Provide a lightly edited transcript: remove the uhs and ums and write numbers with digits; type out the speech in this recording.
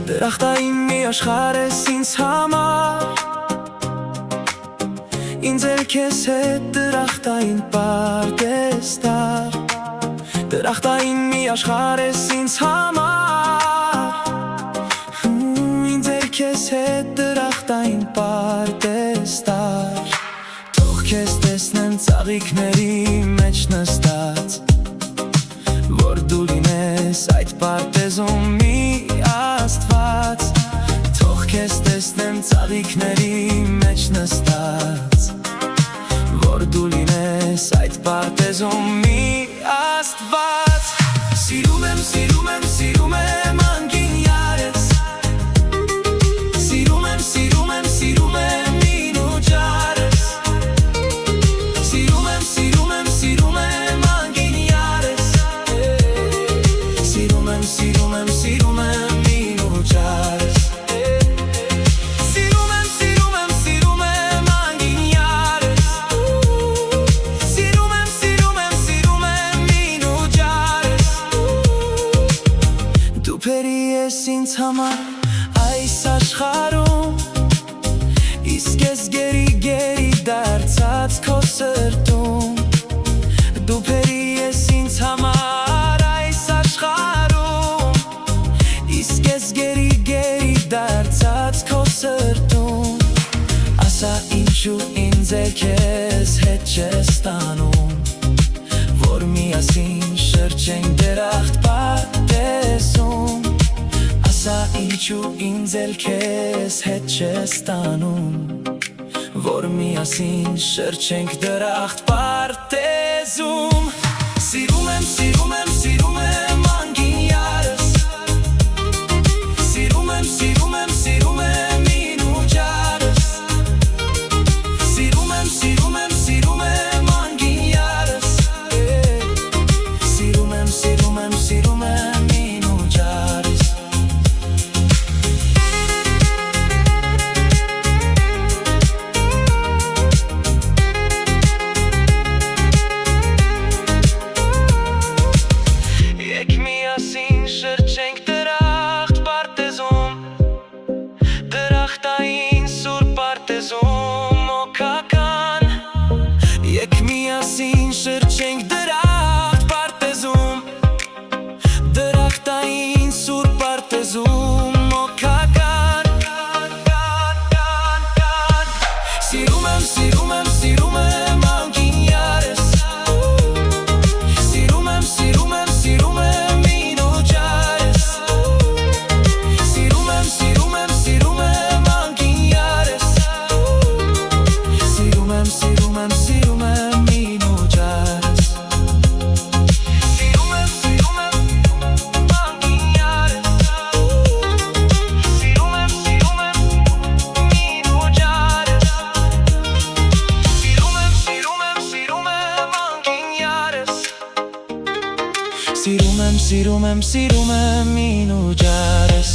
Դրախտային մի աշխարհ ես ինձ համար, ինձ էլ քեզ հետ դրախտային պարտեզտար։ Դրախտային մի աշխարհ ես ինձ համար, ինձ էլ քեզ հետ դրախտային պարտեզտար։ Թող քեզ տեսնեմ ծաղիկների մեջ նստած, որ դու լինես այդ պարտեզում մի Աստված։ Թող քեզ տեսնեմ ծաղիկների մեջ նստած, որ դու լինես այդ պարտեզում մի Աստված։ Սիրում եմ, սիրում եմ, սիրում եմ անկին յարս, սիրում եմ, սիրում եմ, սիրում եմ մին ու ջարս, սիրում եմ, սիրում եմ, սիրում եմ անկին յարս, սիրում եմ, սիրում եմ, սիրում եմ մին ու ջարս, սիրում եմ, սիրում եմ, սիրում եմ անկին յարս, սիրում եմ, սիրում եմ, սիրում եմ մին ու ջարս։ Դու փերի ես ինձ համար այս աշխարհում, իսկ ես գերի դարձած քո սրտում։ Դու փերի ես ինձ համար այս աշխարհում, իսկ ես գերի դարձած քո սրտում։ Ասա ինչու ինձ էլ քեզ հետ չես տանում, որ միասին շրջենք դրախտ պարտեզում։ Ասա ինչու ինձ էլ քեզ հետ չես տանում, որ միասին շրջենք դրախտ պարտեզում։ Սիրում եմ, սիրում եմ, սիրում եմ անկին յարս, սիրում եմ, սիրում եմ, սիրում եմ մին ու ջարս, սիրում եմ, սիրում եմ, սիրում եմ անկին յարս, սիրում եմ, սիրում եմ, սիրում եմ մին ու ջարս։ Եկ միասին շրջենք դրախտ պարտեզում, դրախտային սուրբ պարտեզում օգական։ Եկ միասին շրջենք դրախտ պարտեզում, դրախտային սուրբ պարտեզում օգական։ Սիրում եմ, սիրում եմ, սիրում եմ անկին յարս, սիրում եմ, սիրում եմ, սիրում եմ մին ու ջարս, սիրում եմ, սիրում եմ, սիրում եմ անկին յարս, սիրում եմ, սիրում եմ, սիրում եմ մին ու ջարս, սիրում եմ, սիրում եմ անկին յարս, սիրում եմ, սիրում եմ մին ու ջարս, սիրում եմ, սիրում եմ, սիրում եմ անկին յարս, սիրում եմ, սիրում եմ, սիրում եմ մին ու ջարս։